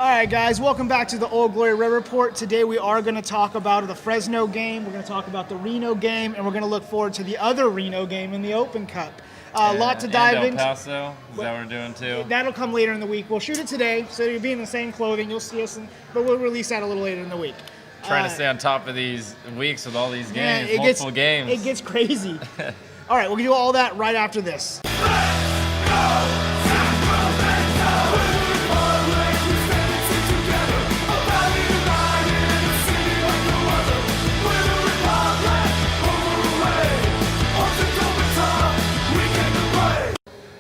All right, guys, welcome back to the Old Glory Red Report. Today we are going to talk about the Fresno game, we're going to talk about the Reno game, and we're going to look forward to the other Reno game in the Open Cup. A lot to dive into. El Paso, is that what we're doing too? That'll come later in the week. We'll shoot it today, so you'll be in the same clothing. You'll see us, but we'll release that a little later in the week. Trying to stay on top of these weeks with all these games, Man, multiple games. It gets crazy. All right, we'll do all that right after this.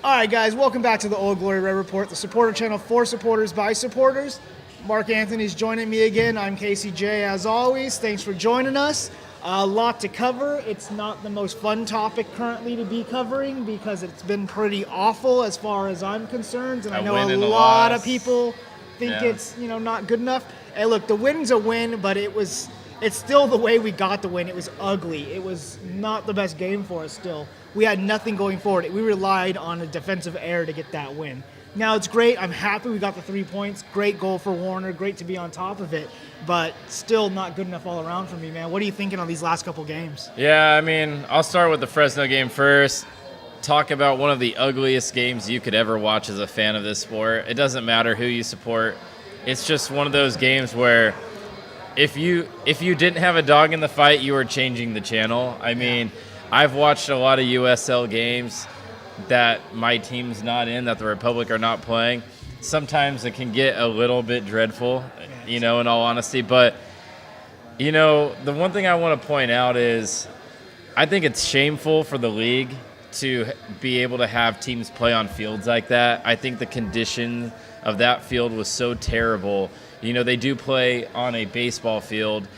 All right, guys, welcome back to the Old Glory Red Report, the supporter channel for supporters by supporters. Mark Anthony's joining me again. I'm Casey J. As always, thanks for joining us. A lot to cover. It's not the most fun topic currently to be covering because it's been pretty awful as far as I'm concerned, and I know a lot of people think it's not good enough. Hey, look, the win's a win, but it's still the way we got the win. It was ugly. It was not the best game for us still. We had nothing going forward. We relied on a defensive error to get that win. Now, it's great. I'm happy we got the 3 points. Great goal for Warner. Great to be on top of it. But still not good enough all around for me, man. What are you thinking on these last couple games? Yeah, I mean, I'll start with the Fresno game first. Talk about one of the ugliest games you could ever watch as a fan of this sport. It doesn't matter who you support. It's just one of those games where if you didn't have a dog in the fight, you were changing the channel. I mean, I've watched a lot of USL games that my team's not in, that the Republic are not playing. Sometimes it can get a little bit dreadful, in all honesty. But, the one thing I want to point out is I think it's shameful for the league to be able to have teams play on fields like that. I think the condition of that field was so terrible. They do play on a baseball field.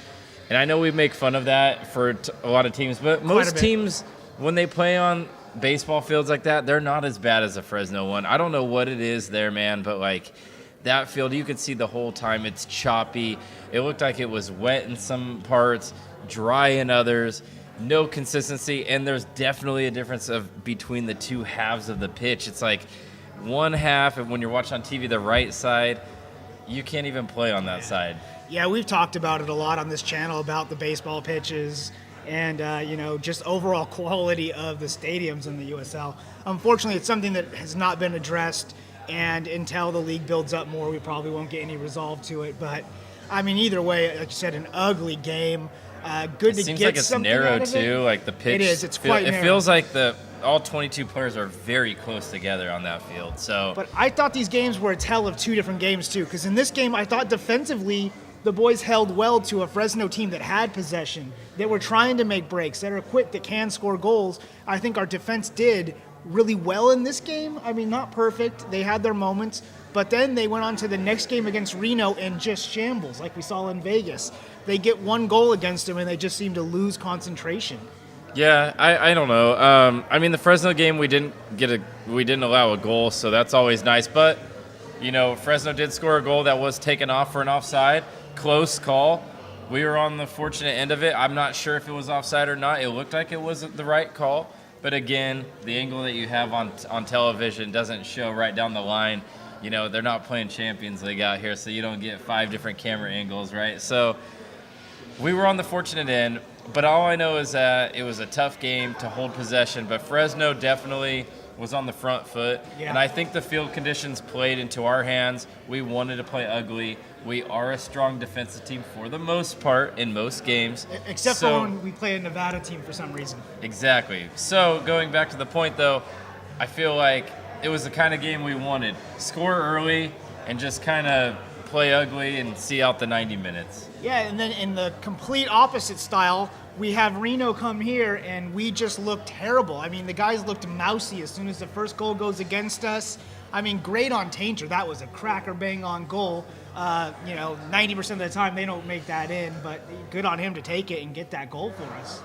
And I know we make fun of that for a lot of teams, but most teams, when they play on baseball fields like that, they're not as bad as the Fresno one. I don't know what it is there, man, but that field, you could see the whole time it's choppy. It looked like it was wet in some parts, dry in others, no consistency, and there's definitely a difference between the two halves of the pitch. It's like one half, and when you're watching on TV, the right side, you can't even play on that side. Yeah, we've talked about it a lot on this channel about the baseball pitches and, just overall quality of the stadiums in the USL. Unfortunately, it's something that has not been addressed, and until the league builds up more, we probably won't get any resolve to it. But, I mean, either way, like you said, an ugly game. Good to get something out of it. It seems like it's narrow, too, like the pitch. It is. It's quite narrow. It feels like all 22 players are very close together on that field. But I thought these games were a tell of two different games, too, because in this game, I thought defensively, the boys held well to a Fresno team that had possession, that were trying to make breaks, that are quick, that can score goals. I think our defense did really well in this game. I mean, not perfect. They had their moments. But then they went on to the next game against Reno and just shambles, like we saw in Vegas. They get one goal against them, and they just seem to lose concentration. Yeah, I don't know. I mean, the Fresno game, we didn't allow a goal, so that's always nice. But, Fresno did score a goal that was taken off for an offside. Close call. We were on the fortunate end of it. I'm not sure if it was offside or not. It looked like it was the right call. But again, the angle that you have on television doesn't show right down the line. They're not playing Champions League out here, so you don't get 5 different camera angles, right? So we were on the fortunate end. But all I know is that it was a tough game to hold possession. But Fresno definitely was on the front foot. Yeah. And I think the field conditions played into our hands. We wanted to play ugly. We are a strong defensive team for the most part in most games. Except for when we play a Nevada team for some reason. Exactly. So going back to the point, though, I feel like it was the kind of game we wanted. Score early and just kind of play ugly and see out the 90 minutes. Yeah, and then in the complete opposite style, we have Reno come here, and we just look terrible. I mean, the guys looked mousy as soon as the first goal goes against us. I mean, great on Tainter. That was a cracker bang on goal. 90% of the time they don't make that in, but good on him to take it and get that goal for us.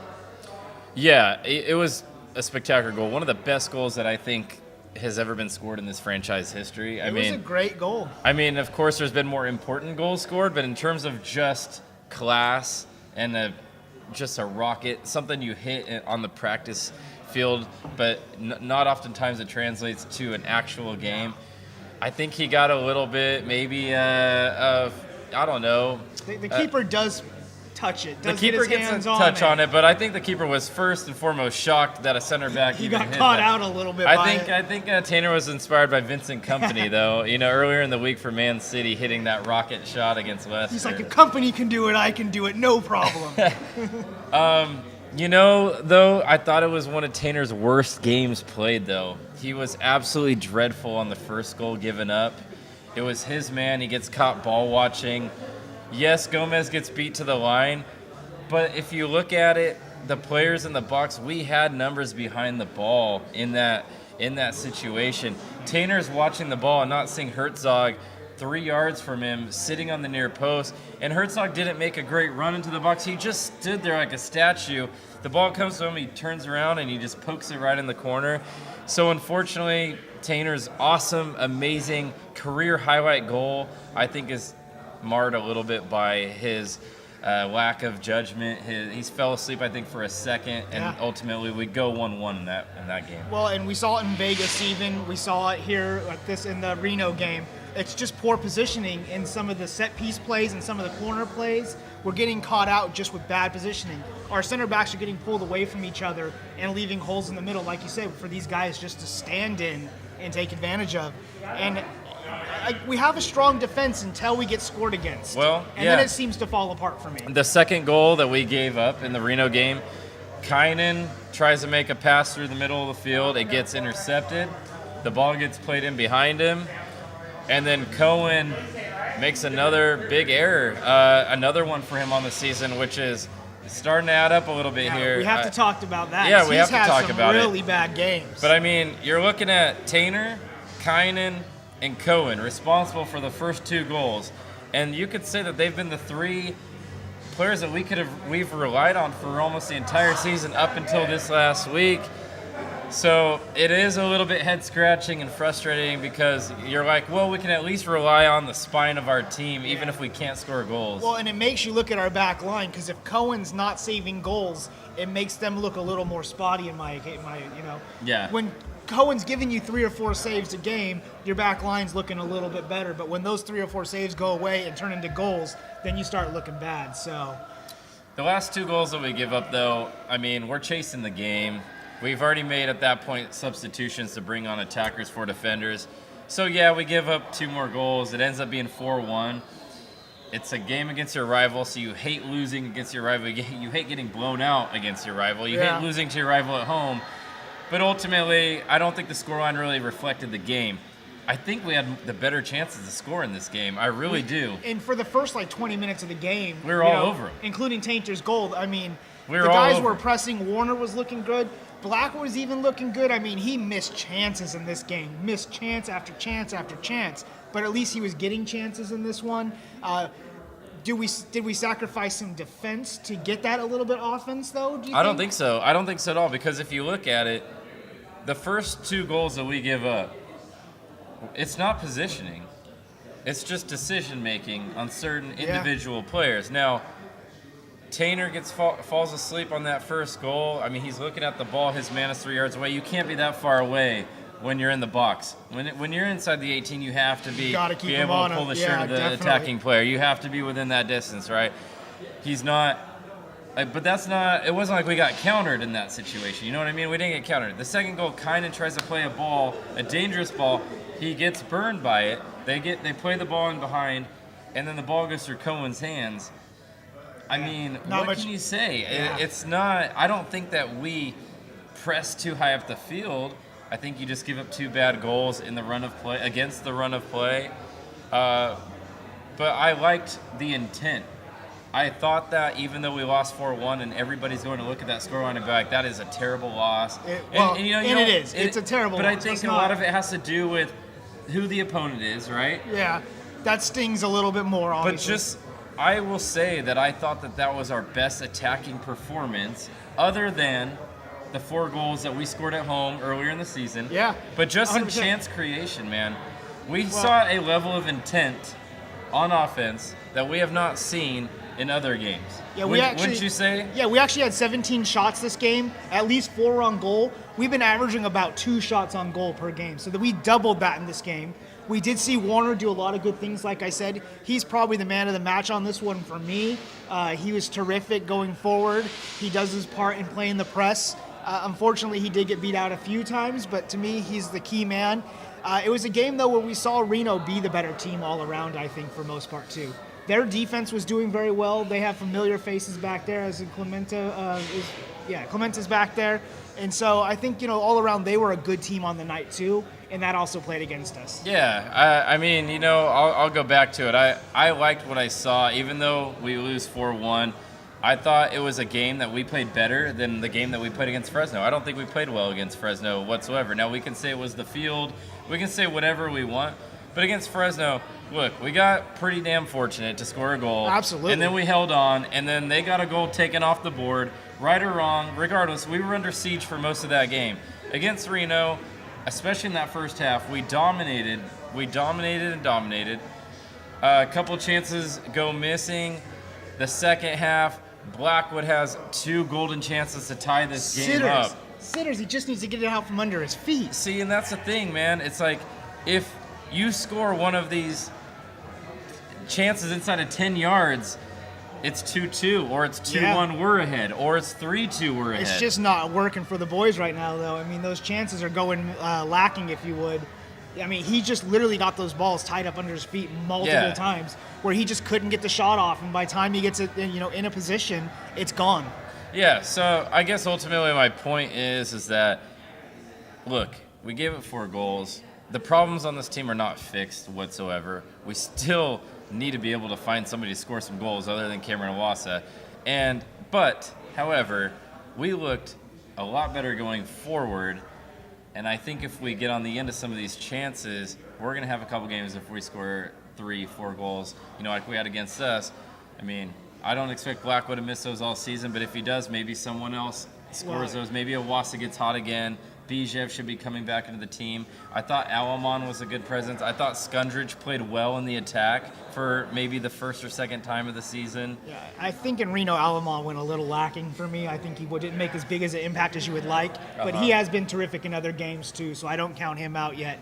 Yeah, it was a spectacular goal. One of the best goals that I think has ever been scored in this franchise history. It was a great goal. I mean, of course, there's been more important goals scored, but in terms of just class and just a rocket, something you hit on the practice field, but not oftentimes it translates to an actual game. I think he got a little bit maybe of, I don't know. The keeper does touch it. The keeper gets a touch on it, but I think the keeper was first and foremost shocked that a center back he even got hit caught that. out a little bit. I think Tanner was inspired by Vincent Kompany, though. Earlier in the week for Man City, hitting that rocket shot against Leicester. He's like, if Kompany can do it, I can do it, no problem. Though, I thought it was one of Tanner's worst games played, though. He was absolutely dreadful on the first goal given up. It was his man. He gets caught ball watching. Yes, Gomez gets beat to the line, but if you look at it, the players in the box, we had numbers behind the ball in that situation. Tanner's watching the ball and not seeing Herzog 3 yards from him, sitting on the near post, and Herzog didn't make a great run into the box. He just stood there like a statue. The ball comes to him, he turns around, and he just pokes it right in the corner. So unfortunately, Tanner's awesome, amazing career highlight goal, I think, is marred a little bit by his lack of judgment. He fell asleep, I think, for a second, and ultimately we go 1-1 in that game. Well, and we saw it in Vegas even. We saw it here in the Reno game. It's just poor positioning in some of the set piece plays and some of the corner plays. We're getting caught out just with bad positioning. Our center backs are getting pulled away from each other and leaving holes in the middle, like you said, for these guys just to stand in and take advantage of. And we have a strong defense until we get scored against. Then it seems to fall apart for me. The second goal that we gave up in the Reno game, Kynan tries to make a pass through the middle of the field. It gets intercepted. The ball gets played in behind him. And then Cohen makes another big error, another one for him on the season, which is starting to add up a little bit here. We have to talk about that. Yeah, we have to talk about it. He's had some really bad games. But, I mean, you're looking at Tanner, Kynan, and Cohen responsible for the first 2 goals. And you could say that they've been the 3 players that we've relied on for almost the entire season up until this last week. So it is a little bit head-scratching and frustrating because you're like, well, we can at least rely on the spine of our team even if we can't score goals. Well, and it makes you look at our back line because if Cohen's not saving goals, it makes them look a little more spotty in my. Yeah. When Cohen's giving you 3 or 4 saves a game, your back line's looking a little bit better. But when those 3 or 4 saves go away and turn into goals, then you start looking bad. So the last 2 goals that we give up, though, I mean, we're chasing the game. We've already made, at that point, substitutions to bring on attackers for defenders. So, yeah, we give up 2 more goals. It ends up being 4-1. It's a game against your rival, so you hate losing against your rival. You hate getting blown out against your rival. You hate losing to your rival at home. But ultimately, I don't think the scoreline really reflected the game. I think we had the better chances to score in this game. I really do. And for the first, 20 minutes of the game, we were all over them. Including Tainter's goal. I mean, the guys were pressing. Warner was looking good. Black was even looking good. I mean, he missed chances in this game. Missed chance after chance after chance. But at least he was getting chances in this one. Did we sacrifice some defense to get that a little bit offense, though, do you think? I don't think so. I don't think so at all, because if you look at it, the first 2 goals that we give up, it's not positioning. It's just decision-making on certain individual players. Now, Tanner falls asleep on that first goal. I mean, he's looking at the ball. His man is 3 yards away. You can't be that far away when you're in the box. When you're inside the 18, you have to be able to pull the shirt of the attacking player. You have to be within that distance, right? He's not. But that's not. It wasn't like we got countered in that situation. You know what I mean? We didn't get countered. The second goal, Kynan tries to play a dangerous ball. He gets burned by it. They play the ball in behind, and then the ball goes through Cohen's hands. I mean, what can you say? Yeah. It's not. I don't think that we press too high up the field. I think you just give up 2 bad goals in the run of play against the run of play. But I liked the intent. I thought that even though we lost 4-1 and everybody's going to look at that scoreline and be like, that is a terrible loss. It is. It's a terrible loss. But I think a lot of it has to do with who the opponent is, right? Yeah, that stings a little bit more, obviously. But I will say that I thought that was our best attacking performance, other than the 4 goals that we scored at home earlier in the season. Yeah. But just 100%. In chance creation, man. We saw a level of intent on offense that we have not seen in other games. Yeah, wouldn't you say? Yeah, we actually had 17 shots this game, at least 4 on goal. We've been averaging about 2 shots on goal per game, so that we doubled that in this game. We did see Warner do a lot of good things. Like I said, he's probably the man of the match on this one for me. He was terrific going forward. He does his part in playing the press. Unfortunately, he did get beat out a few times, but to me, he's the key man. It was a game, though, where we saw Reno be the better team all around, I think, for most part, too. Their defense was doing very well. They have familiar faces back there, as Clementa's back there. And so I think, all around, they were a good team on the night, too, and that also played against us. Yeah, I mean, I'll go back to it. I liked what I saw, even though we lose 4-1. I thought it was a game that we played better than the game that we played against Fresno. I don't think we played well against Fresno whatsoever. Now, we can say it was the field. We can say whatever we want. But against Fresno, look, we got pretty damn fortunate to score a goal. Absolutely. And then we held on, and then they got a goal taken off the board. Right or wrong, regardless, we were under siege for most of that game. Against Reno, especially in that first half, we dominated. A couple chances go missing. The second half, Blackwood has 2 golden chances to tie this game up. Sitters, he just needs to get it out from under his feet. See, and that's the thing, man. It's like if you score one of these chances inside of 10 yards, it's 2-2, or it's 2-1, we're ahead, or it's 3-2, we're ahead. It's just not working for the boys right now, though. I mean, those chances are going lacking, if you would. I mean, he just literally got those balls tied up under his feet multiple times where he just couldn't get the shot off, and by the time he gets it, in a position, it's gone. Yeah, so I guess ultimately my point is that, look, we gave it 4 goals. The problems on this team are not fixed whatsoever. We still need to be able to find somebody to score some goals other than Cameron Iwasa. But, however, we looked a lot better going forward. And I think if we get on the end of some of these chances, we're going to have a couple games if we score 3-4 goals, like we had against us. I mean, I don't expect Blackwood to miss those all season, but if he does, maybe someone else scores those. Maybe Iwasa gets hot again. Bijev should be coming back into the team. I thought Alamon was a good presence. I thought Skundrich played well in the attack for maybe the first or second time of the season. Yeah, I think in Reno, Alamon went a little lacking for me. I think he didn't make as big as an impact as you would like, but he has been terrific in other games too, so I don't count him out yet.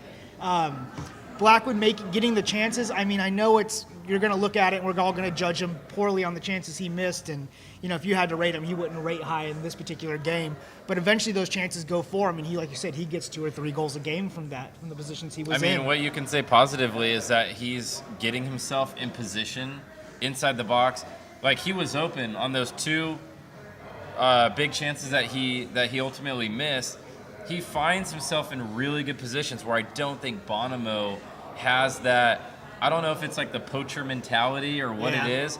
Blackwood getting the chances. I mean, I know you're going to look at it and we're all going to judge him poorly on the chances he missed. And, if you had to rate him, he wouldn't rate high in this particular game. But eventually those chances go for him. And he, like you said, he gets 2 or 3 goals a game from the positions he was in. I mean, what you can say positively is that he's getting himself in position inside the box. Like, he was open on those 2 big chances that he ultimately missed. He finds himself in really good positions where I don't think Bonomo has that. I don't know if it's like the poacher mentality or what it is.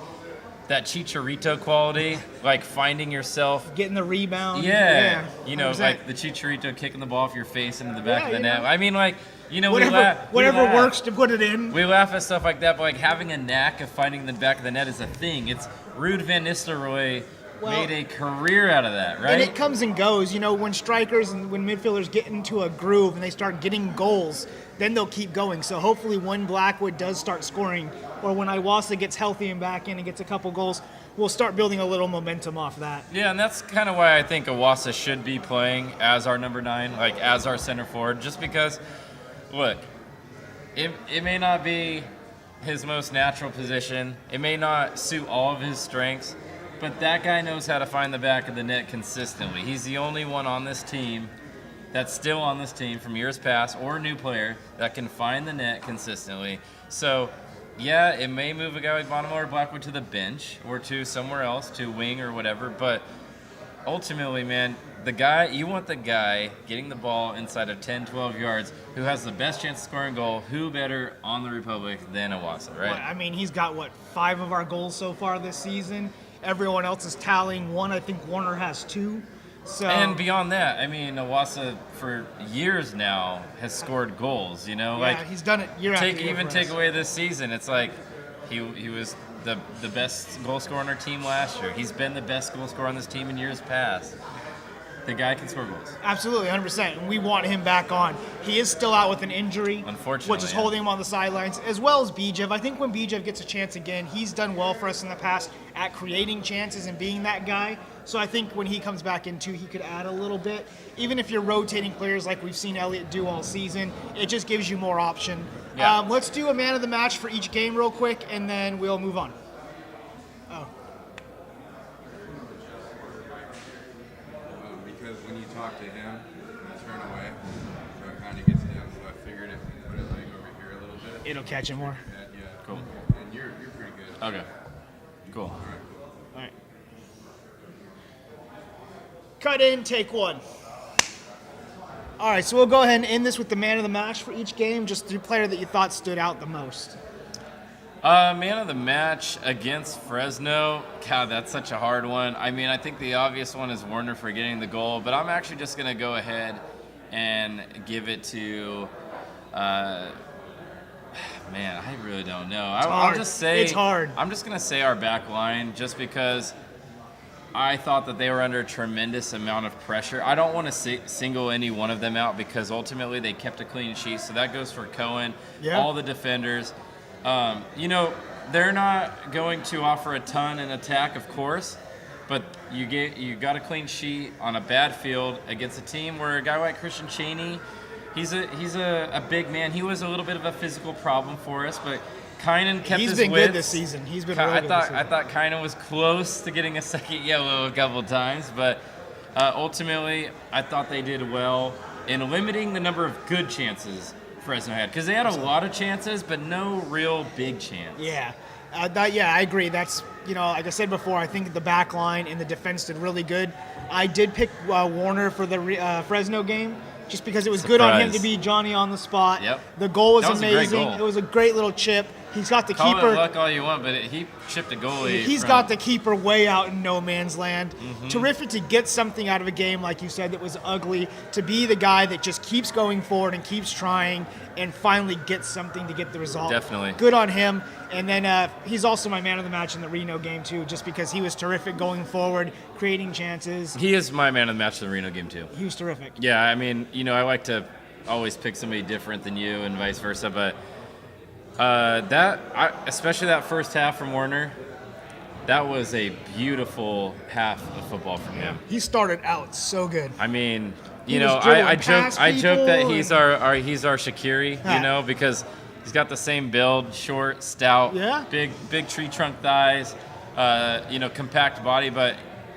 That Chicharito quality, like finding yourself. Getting the rebound. Yeah. Like the Chicharito kicking the ball off your face into the back of the net. I mean, whatever works to put it in. We laugh at stuff like that, but like having a knack of finding the back of the net is a thing. It's Ruud van Nistelrooy made a career out of that, right? And it comes and goes. When strikers and when midfielders get into a groove and they start getting goals, then they'll keep going. So hopefully when Blackwood does start scoring, or when Iwasa gets healthy and back in and gets a couple goals, we'll start building a little momentum off that. Yeah, and that's kind of why I think Iwasa should be playing as our number 9, like as our center forward, just because, look, it may not be his most natural position. It may not suit all of his strengths, but that guy knows how to find the back of the net consistently. He's the only one on this team that's still on this team from years past, or a new player, that can find the net consistently. So, yeah, it may move a guy like Bonomo or Blackwood to the bench or to somewhere else, to wing or whatever, but ultimately, man, you want the guy getting the ball inside of 10, 12 yards who has the best chance of scoring a goal. Who better on the Republic than Iwasa, right? Well, I mean, he's got, 5 of our goals so far this season. Everyone else is tallying 1. I think Warner has 2. So, and beyond that, I mean, Iwasa for years now has scored goals. He's done it year after year. Take away this season, it's like he was the best goal scorer on our team last year. He's been the best goal scorer on this team in years past. The guy can score goals. Absolutely, 100%. And we want him back on. He is still out with an injury, unfortunately, which is holding him on the sidelines, as well as Bijev. I think when Bijev gets a chance again, he's done well for us in the past at creating chances and being that guy. So I think when he comes back in too, he could add a little bit. Even if you're rotating players like we've seen Elliott do all season, it just gives you more option. Yeah. Let's do a man of the match for each game real quick, and then we'll move on. Oh. Because when you talk to him, you turn away, so it kind of gets him. So I figured if we put it like over here a little bit, It'll catch it more. yeah. Cool. And you're pretty good. Okay. Cool. All right. All right. Cut in, take one. All right, so we'll go ahead and end this with the man of the match for each game. Just the player that you thought stood out the most. Man of the match against Fresno. God, that's such a hard one. I mean, I think the obvious one is Warner for getting the goal, but I'm actually just going to go ahead and give it to. Man, I really don't know. I'll just say it's hard. I'm just going to say our back line just because I thought that they were under a tremendous amount of pressure. I don't want to single any one of them out because ultimately they kept a clean sheet. So that goes for Cohen, all the defenders. They're not going to offer a ton in attack, of course, but you got a clean sheet on a bad field against a team where a guy like Christian Chaney, he's a big man. He was a little bit of a physical problem for us, but Kynan kept his He's been wits. good this season. He's been really good this season. I thought Kynan was close to getting a second yellow a couple of times, but ultimately I thought they did well in limiting the number of good chances Fresno had because they had a lot of chances, but no real big chance. Yeah. I agree. That's, like I said before, I think the back line and the defense did really good. I did pick Warner for the Fresno game just because it was good on him to be Johnny on the spot. Yep. The goal was That was a great amazing. goal. It was a great little chip. He's got the Call keeper. it luck all you want, but he chipped a goalie. He's got the keeper way out in no man's land. Mm-hmm. Terrific to get something out of a game, like you said, that was ugly, to be the guy that just keeps going forward and keeps trying and finally gets something to get the result. Definitely. Good on him. And then he's also my man of the match in the Reno game, too, just because he was terrific going forward, creating chances. He is my man of the match in the Reno game, too. He was terrific. Yeah, I mean, I like to always pick somebody different than you and vice versa, but especially that first half from Warner, that was a beautiful half of football from him. He started out so good. I mean, He was dribbling past I joke that people he's our Shaqiri, because he's got the same build, short, stout, big tree trunk thighs, compact body,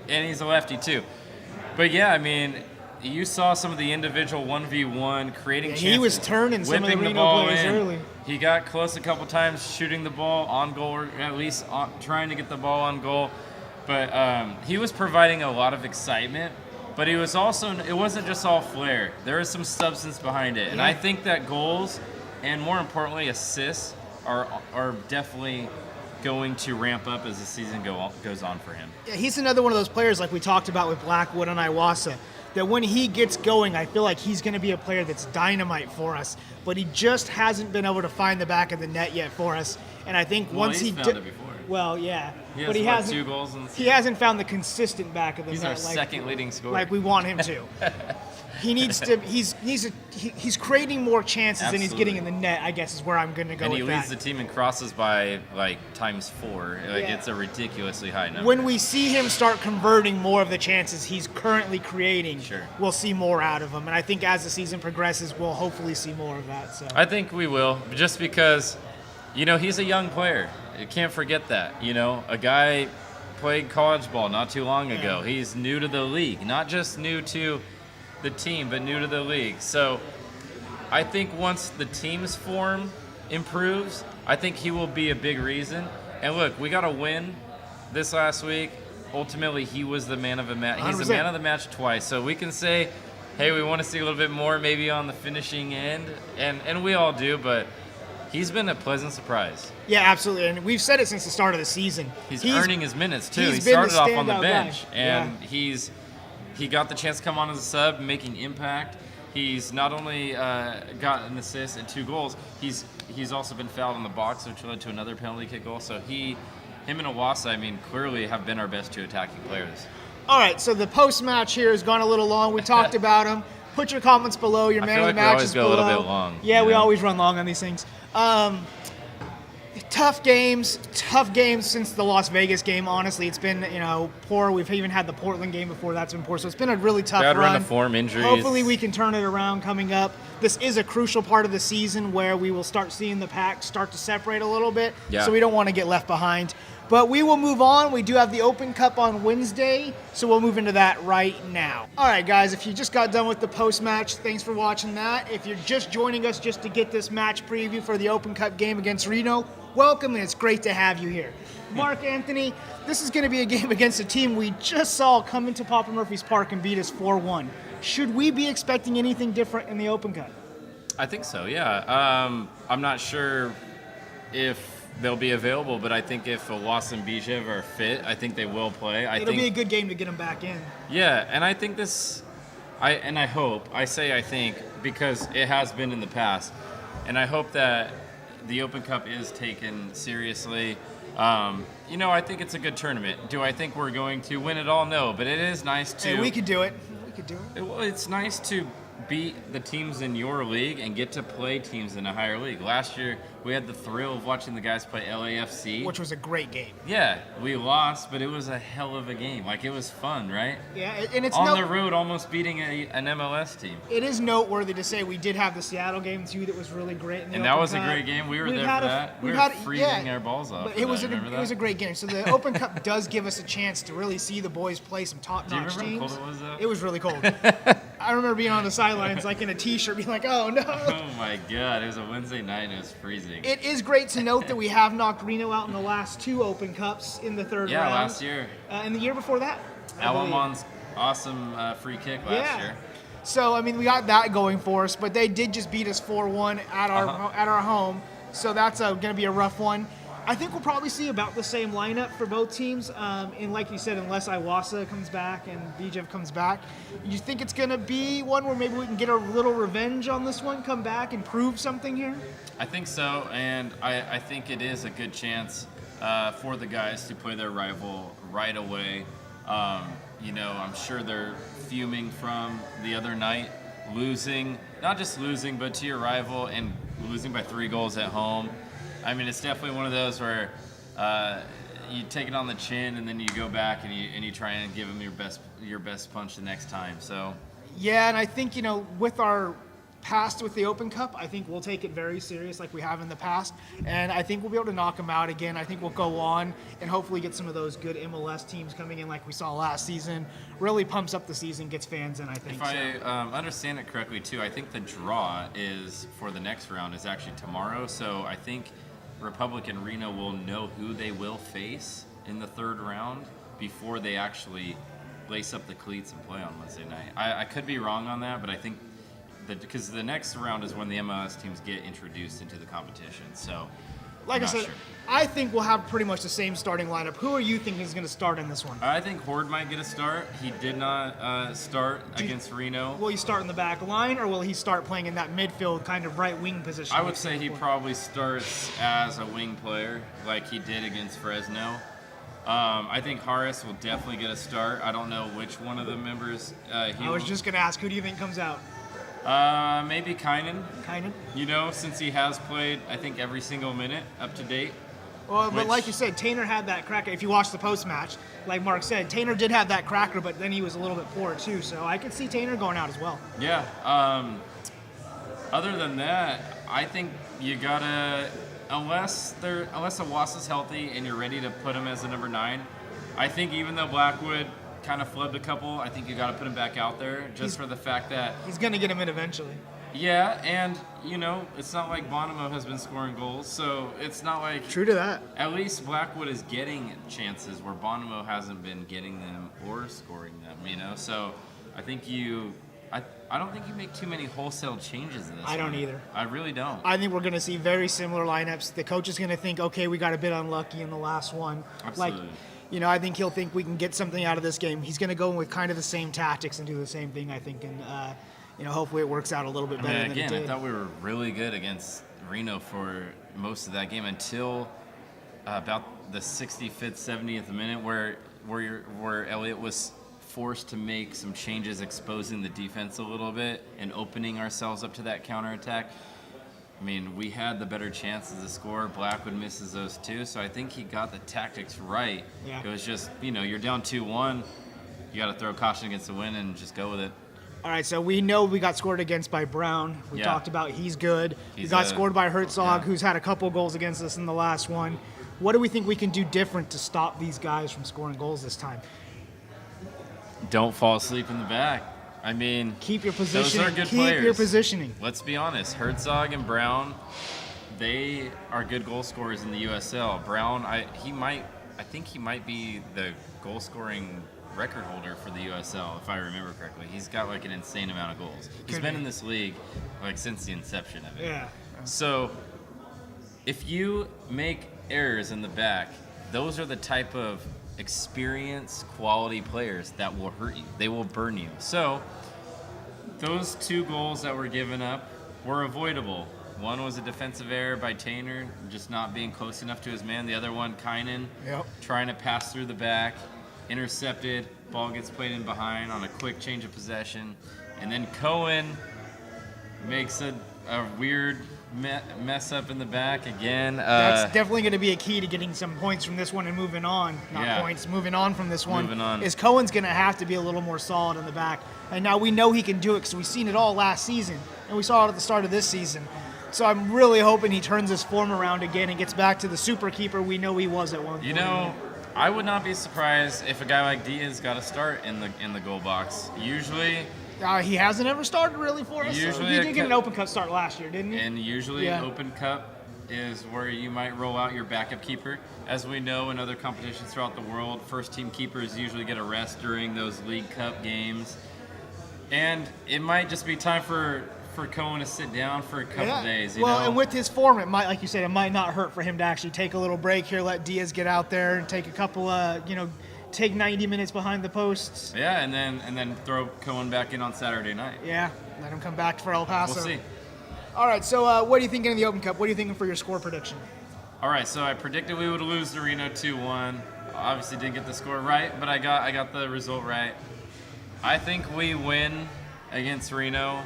and he's a lefty too. But yeah, I mean, you saw some of the individual 1v1 creating chances. He was turning some of the Reno players early. He got close a couple times shooting the ball on goal, or at least trying to get the ball on goal. But he was providing a lot of excitement. But he was also, it wasn't just all flair. There is some substance behind it. And I think that goals and more importantly assists are definitely going to ramp up as the season goes on for him. Yeah, he's another one of those players like we talked about with Blackwood and Iwasa, that when he gets going, I feel like he's going to be a player that's dynamite for us, but he just hasn't been able to find the back of the net yet for us. And I think once he found it before. Well, yeah, but he hasn't. 2 goals in the season. He hasn't found the consistent back of the net. net. He's our second leading scorer, like we want him to. He needs to. He's creating more chances than he's getting in the net, I guess, is where I'm going to go with that. And he leads the team in crosses by ×4. It's a ridiculously high number. When we see him start converting more of the chances he's currently creating, we'll see more out of him. And I think as the season progresses, we'll hopefully see more of that. So I think we will, just because, he's a young player. You can't forget that. A guy played college ball not too long ago. He's new to the league, not just new to the team, but new to the league. So I think once the team's form improves, I think he will be a big reason. And look, we got a win this last week. Ultimately, he was the man of the match. He's the man of the match twice. So we can say, hey, we want to see a little bit more maybe on the finishing end. And we all do, but he's been a pleasant surprise. Yeah, absolutely. And we've said it since the start of the season. He's earning his minutes, too. He started off on the bench. Guy. And he got the chance to come on as a sub, making impact. He's not only got an assist and 2 goals, he's also been fouled in the box, which led to another penalty kick goal. So him and Iwasa, clearly have been our best 2 attacking players. All right, so the post-match here has gone a little long. We talked about him. Put your comments below. Your man of the match is below. We always go a little bit long. Yeah, we always run long on these things. Tough games since the Las Vegas game. Honestly, it's been, poor. We've even had the Portland game before that's been poor. So it's been a really tough Bad run. run of form, injuries. Hopefully we can turn it around coming up. This is a crucial part of the season where we will start seeing the pack start to separate a little bit. Yeah. So we don't want to get left behind. But we will move on. We do have the Open Cup on Wednesday, so we'll move into that right now. All right, guys, if you just got done with the post-match, thanks for watching that. If you're just joining us just to get this match preview for the Open Cup game against Reno, welcome, and it's great to have you here. Mark Anthony, this is going to be a game against a team we just saw come into Papa Murphy's Park and beat us 4-1. Should we be expecting anything different in the Open Cup? I think so, yeah. I'm not sure if they'll be available, but I think if Awas and Bijev are fit, I think they will play. It'll be a good game to get them back in. Yeah, and I think this, I think, because it has been in the past, and I hope that the Open Cup is taken seriously. I think it's a good tournament. Do I think we're going to win it all? No, but it is nice to... Hey, we could do it. Well, it's nice to beat the teams in your league and get to play teams in a higher league. Last year, we had the thrill of watching the guys play LAFC. Which was a great game. Yeah, we lost, but it was a hell of a game. Like, it was fun, right? Yeah, and it's on the road, almost beating an MLS team. It is noteworthy to say we did have the Seattle game, too, that was really great. And that was a great game. We were there for that. We were freezing our balls off. But it was a great game. So the Open Cup does give us a chance to really see the boys play some top-notch teams. Do you remember how cold it was, though? It was really cold. I remember being on the sidelines, like in a T-shirt, being like, "Oh no!" Oh my God! It was a Wednesday night and it was freezing. It is great to note that we have knocked Reno out in the last two Open Cups in the third round. Yeah, last year. And the year before that. Alamon's awesome free kick last year. So we got that going for us, but they did just beat us 4-1 at our home. So that's going to be a rough one. I think we'll probably see about the same lineup for both teams. And like you said, unless Iwasa comes back and Bijev comes back, you think it's going to be one where maybe we can get a little revenge on this one, come back and prove something here? I think so, and I think it is a good chance for the guys to play their rival right away. I'm sure they're fuming from the other night, losing, not just losing, but to your rival and losing by 3 goals at home. It's definitely one of those where you take it on the chin and then you go back and you try and give them your best punch the next time. So yeah, and I think with our past with the Open Cup, I think we'll take it very serious like we have in the past, and I think we'll be able to knock them out again. I think we'll go on and hopefully get some of those good MLS teams coming in like we saw last season. Really pumps up the season, gets fans in, I think. If I understand it correctly too, I think the draw is for the next round is actually tomorrow, so I think Republic and Reno will know who they will face in the third round before they actually lace up the cleats and play on Wednesday night. I could be wrong on that, but I think because the next round is when the MLS teams get introduced into the competition. So, like I said, sure. I think we'll have pretty much the same starting lineup. Who are you thinking is going to start in this one? I think Horde might get a start. He did not start against Reno. Will he start in the back line, or will he start playing in that midfield kind of right wing position? I would say he probably starts as a wing player like he did against Fresno. I think Harris will definitely get a start. I don't know which one of the members I was just going to ask, who do you think comes out? Maybe Kynan. Kynan? Since he has played, I think, every single minute up to date. Well, but like you said, Tainer had that cracker. If you watch the post-match, like Mark said, Tainer did have that cracker, but then he was a little bit poor too. So I could see Tainer going out as well. Yeah. Other than that, I think you gotta, unless Awasa's healthy and you're ready to put him as a number 9, I think even though Blackwood kind of flubbed a couple, I think you got to put him back out there for the fact that he's going to get him in eventually. Yeah, and it's not like Bonomo has been scoring goals, so it's not like true to that. At least Blackwood is getting chances where Bonomo hasn't been getting them or scoring them. So I think I don't think you make too many wholesale changes in this. I don't either. I really don't. I think we're going to see very similar lineups. The coach is going to think, okay, we got a bit unlucky in the last one. Absolutely. I think he'll think we can get something out of this game. He's going to go in with kind of the same tactics and do the same thing, I think, and hopefully it works out a little bit better than it did. I thought we were really good against Reno for most of that game until about the 65th, 70th minute where Elliott was forced to make some changes, exposing the defense a little bit and opening ourselves up to that counterattack. I mean, we had the better chances to score. Blackwood misses those two, so I think he got the tactics right. Yeah. It was just, you're down 2-1. You got to throw caution against the wind and just go with it. All right, so we know we got scored against by Brown. We talked about he's good. We got scored by Herzog, who's had a couple goals against us in the last one. What do we think we can do different to stop these guys from scoring goals this time? Don't fall asleep in the back. I mean, keep your positioning. Those are good keep players. your positioning. Let's be honest. Herzog and Brown, they are good goal scorers in the USL. Brown, I think he might be the goal scoring record holder for the USL, if I remember correctly. He's got like an insane amount of goals. He's been in this league like since the inception of it. Yeah. So if you make errors in the back, those are the type of experienced, quality players that will hurt you. They will burn you. So those 2 goals that were given up were avoidable. One was a defensive error by Tainer, just not being close enough to his man. The other one, Kynan, trying to pass through the back, intercepted, ball gets played in behind on a quick change of possession. And then Cohen makes a weird mess up in the back again. That's definitely going to be a key to getting some points from this one and moving on. Moving on from this one. Moving on. Is Cohen's going to have to be a little more solid in the back. And now we know he can do it because we've seen it all last season, and we saw it at the start of this season. So I'm really hoping he turns his form around again and gets back to the super keeper we know he was at one point. I would not be surprised if a guy like Diaz got a start in the goal box. Usually, he hasn't ever started really for us. Usually he did get an Open Cup start last year, didn't he? And usually Open Cup is where you might roll out your backup keeper. As we know in other competitions throughout the world, first-team keepers usually get a rest during those League Cup games. And it might just be time for Cohen to sit down for a couple days. And with his form, it might, like you said, it might not hurt for him to actually take a little break here, let Diaz get out there and take a couple take 90 minutes behind the posts. Yeah, and then throw Cohen back in on Saturday night. Yeah, let him come back for El Paso. We'll see. All right, so what are you thinking in the Open Cup? What are you thinking for your score prediction? All right, so I predicted we would lose to Reno 2-1. Obviously didn't get the score right, but I got the result right. I think we win against Reno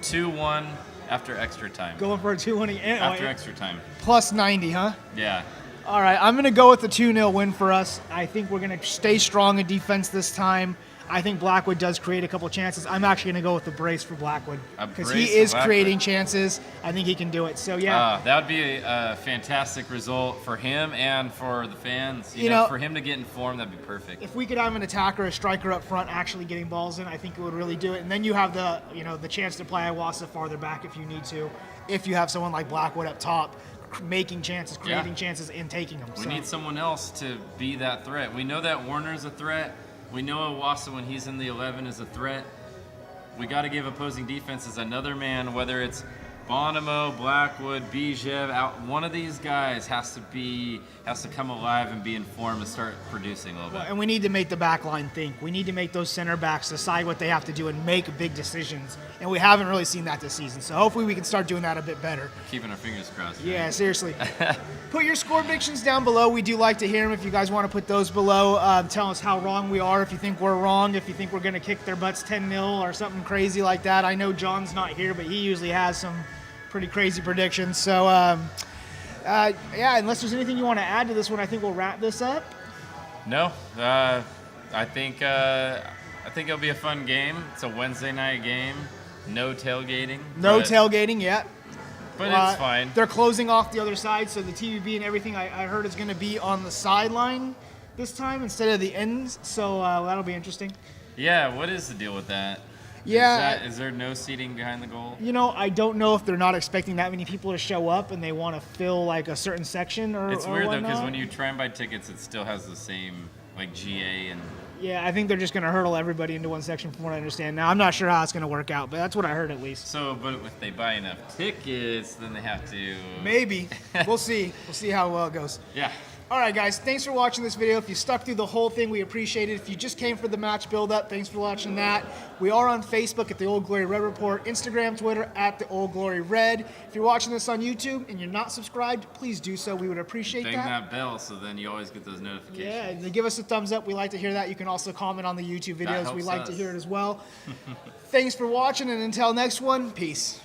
2-1 after extra time. Going for a 2-1 after extra time. Plus 90, huh? Yeah. All right, I'm going to go with the 2-0 win for us. I think we're going to stay strong in defense this time. I think Blackwood does create a couple chances. I'm actually going to go with the brace for Blackwood because he is creating chances. I think he can do it. So, yeah. That would be a fantastic result for him and for the fans. For him to get in form, that'd be perfect. If we could have an attacker, a striker up front actually getting balls in, I think it would really do it. And then you have the chance to play Iwasa farther back if you need to. If you have someone like Blackwood up top, making chances, creating chances, and taking them. We need someone else to be that threat. We know that Warner's a threat. We know Iwasa, when he's in the 11, is a threat. We got to give opposing defenses another man, whether it's Bonamo, Blackwood, Bijev. One of these guys has to come alive and be informed and start producing a little bit. And we need to make the back line think. We need to make those center backs decide what they have to do and make big decisions. And we haven't really seen that this season. So hopefully we can start doing that a bit better. Keeping our fingers crossed. Right? Yeah, seriously. Put your score predictions down below. We do like to hear them. If you guys want to put those below, tell us how wrong we are. If you think we're wrong, if you think we're going to kick their butts 10-0 or something crazy like that. I know John's not here, but he usually has some pretty crazy predictions. So, unless there's anything you want to add to this one, I think we'll wrap this up. No, I think it'll be a fun game. It's a Wednesday night game. No tailgating. Tailgating, yeah. But it's fine. They're closing off the other side, so the TVB and everything I heard is going to be on the sideline this time instead of the ends. So that'll be interesting. Yeah, what is the deal with that? Yeah. Is there no seating behind the goal? I don't know if they're not expecting that many people to show up and they want to fill like a certain section or It's weird whatnot. Though, because when you try and buy tickets, it still has the same like GA and. Yeah, I think they're just going to hurdle everybody into one section from what I understand. Now, I'm not sure how it's going to work out, but that's what I heard at least. So, but if they buy enough tickets, then they have to. Maybe. We'll see. We'll see how well it goes. Yeah. All right, guys, thanks for watching this video. If you stuck through the whole thing, we appreciate it. If you just came for the match build-up, thanks for watching that. We are on Facebook at The Old Glory Red Report, Instagram, Twitter at The Old Glory Red. If you're watching this on YouTube and you're not subscribed, please do so. We would appreciate Dang that bell so then you always get those notifications. Yeah, and give us a thumbs up. We like to hear that. You can also comment on the YouTube videos. We like to hear it as well. Thanks for watching, and until next one, peace.